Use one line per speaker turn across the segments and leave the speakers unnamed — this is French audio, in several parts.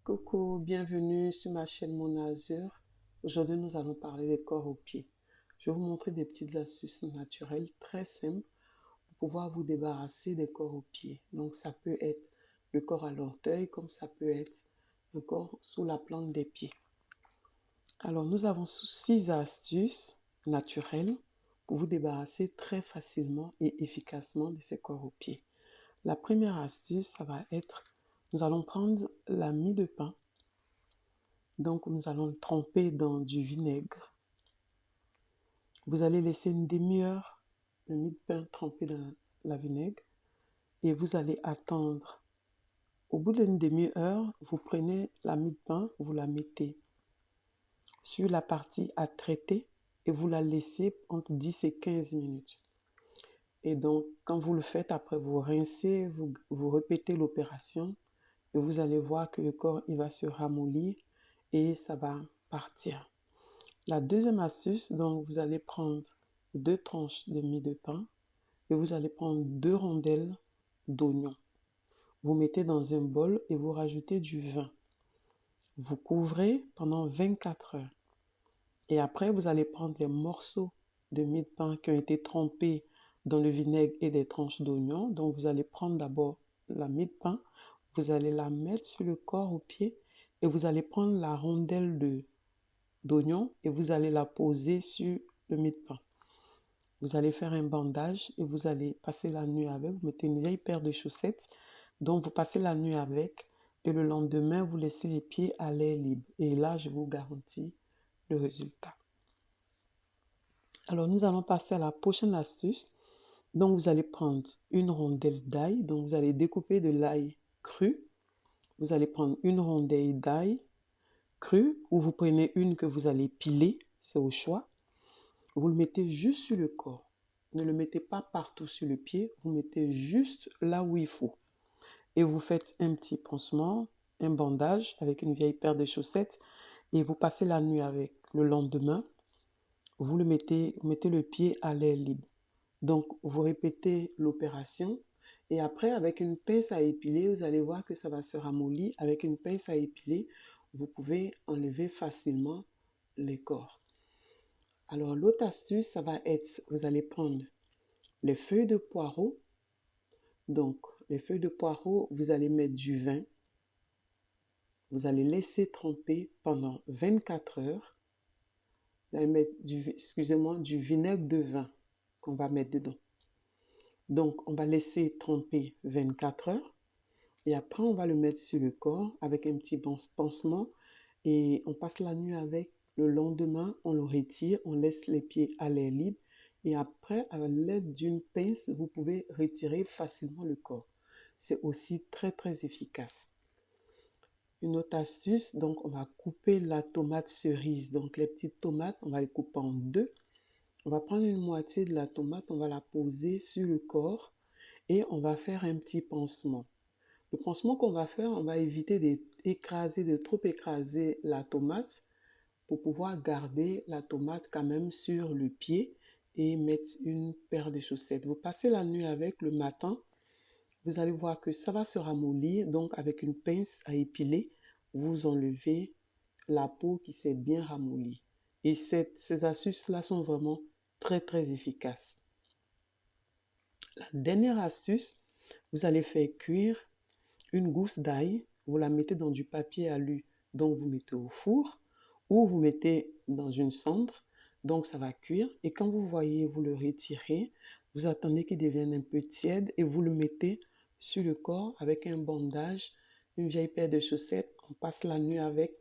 Coucou, bienvenue sur ma chaîne Mon Azur. Aujourd'hui, nous allons parler des corps aux pieds. Je vais vous montrer des petites astuces naturelles très simples pour pouvoir vous débarrasser des corps aux pieds. Donc, ça peut être le corps à l'orteil, comme ça peut être un corps sous la plante des pieds. Alors, nous avons 6 astuces naturelles pour vous débarrasser très facilement et efficacement de ces corps aux pieds. La première astuce, ça va être, nous allons prendre la mie de pain. Donc, nous allons le tremper dans du vinaigre. Vous allez laisser une demi-heure le mie de pain trempé dans la vinaigre et vous allez attendre. Au bout d'une demi-heure, vous prenez la mie de pain, vous la mettez sur la partie à traiter et vous la laissez entre 10 et 15 minutes. Et donc, quand vous le faites, après vous rincez, vous répétez l'opération et vous allez voir que le corps il va se ramollir et ça va partir. La deuxième astuce, donc vous allez prendre 2 tranches de mie de pain et vous allez prendre 2 rondelles d'oignon. Vous mettez dans un bol et vous rajoutez du vin. Vous couvrez pendant 24 heures. Et après, vous allez prendre les morceaux de mie de pain qui ont été trempés dans le vinaigre et des tranches d'oignon. Donc vous allez prendre d'abord la mie de pain, vous allez la mettre sur le corps au pied et vous allez prendre la rondelle d'oignon et vous allez la poser sur le mie de pain. Vous allez faire un bandage et vous allez passer la nuit avec. Vous mettez une vieille paire de chaussettes, donc vous passez la nuit avec et le lendemain, vous laissez les pieds à l'air libre. Et là, je vous garantis le résultat. Alors, nous allons passer à la prochaine astuce. Donc, vous allez prendre une rondelle d'ail. Donc, vous allez découper de l'ail cru. Vous allez prendre une rondelle d'ail cru ou vous prenez une que vous allez piler, c'est au choix. Vous le mettez juste sur le corps. Ne le mettez pas partout sur le pied, vous mettez juste là où il faut. Et vous faites un petit pansement, un bandage avec une vieille paire de chaussettes et vous passez la nuit avec. Le lendemain, vous mettez le pied à l'air libre. Donc, vous répétez l'opération et après, avec une pince à épiler, vous allez voir que ça va se ramollir. Avec une pince à épiler, vous pouvez enlever facilement les corps. Alors, l'autre astuce, ça va être, vous allez prendre les feuilles de poireau. Donc, les feuilles de poireau, vous allez mettre du vin. Vous allez laisser tremper pendant 24 heures. Vous allez mettre du vinaigre de vin qu'on va mettre dedans. Donc, on va laisser tremper 24 heures. Et après, on va le mettre sur le corps avec un petit pansement. Et on passe la nuit avec. Le lendemain, on le retire, on laisse les pieds à l'air libre. Et après, à l'aide d'une pince, vous pouvez retirer facilement le corps. C'est aussi très, très efficace. Une autre astuce, donc on va couper la tomate cerise. Donc les petites tomates, on va les couper en deux. On va prendre une moitié de la tomate, on va la poser sur le corps et on va faire un petit pansement. Le pansement qu'on va faire, on va éviter de trop écraser la tomate pour pouvoir garder la tomate quand même sur le pied et mettre une paire de chaussettes. Vous passez la nuit avec, le matin, vous allez voir que ça va se ramollir. Donc avec une pince à épiler, vous enlevez la peau qui s'est bien ramollie. Et ces astuces-là sont vraiment très très efficaces. La dernière astuce, vous allez faire cuire une gousse d'ail. Vous la mettez dans du papier alu, donc vous mettez au four ou vous mettez dans une cendre. Donc ça va cuire et quand vous voyez, vous le retirez, vous attendez qu'il devienne un peu tiède et vous le mettez sur le corps avec un bandage, une vieille paire de chaussettes. On passe la nuit avec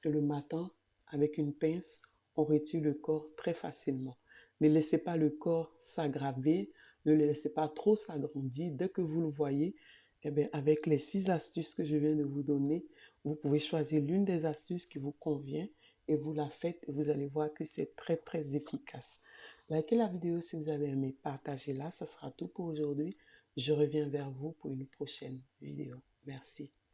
et le matin, avec une pince, on retire le corps très facilement. Ne laissez pas le corps s'aggraver, ne le laissez pas trop s'agrandir. Dès que vous le voyez, eh bien, avec les 6 astuces que je viens de vous donner, vous pouvez choisir l'une des astuces qui vous convient et vous la faites et vous allez voir que c'est très très efficace. Likez la vidéo si vous avez aimé, partagez-la, ça sera tout pour aujourd'hui. Je reviens vers vous pour une prochaine vidéo. Merci.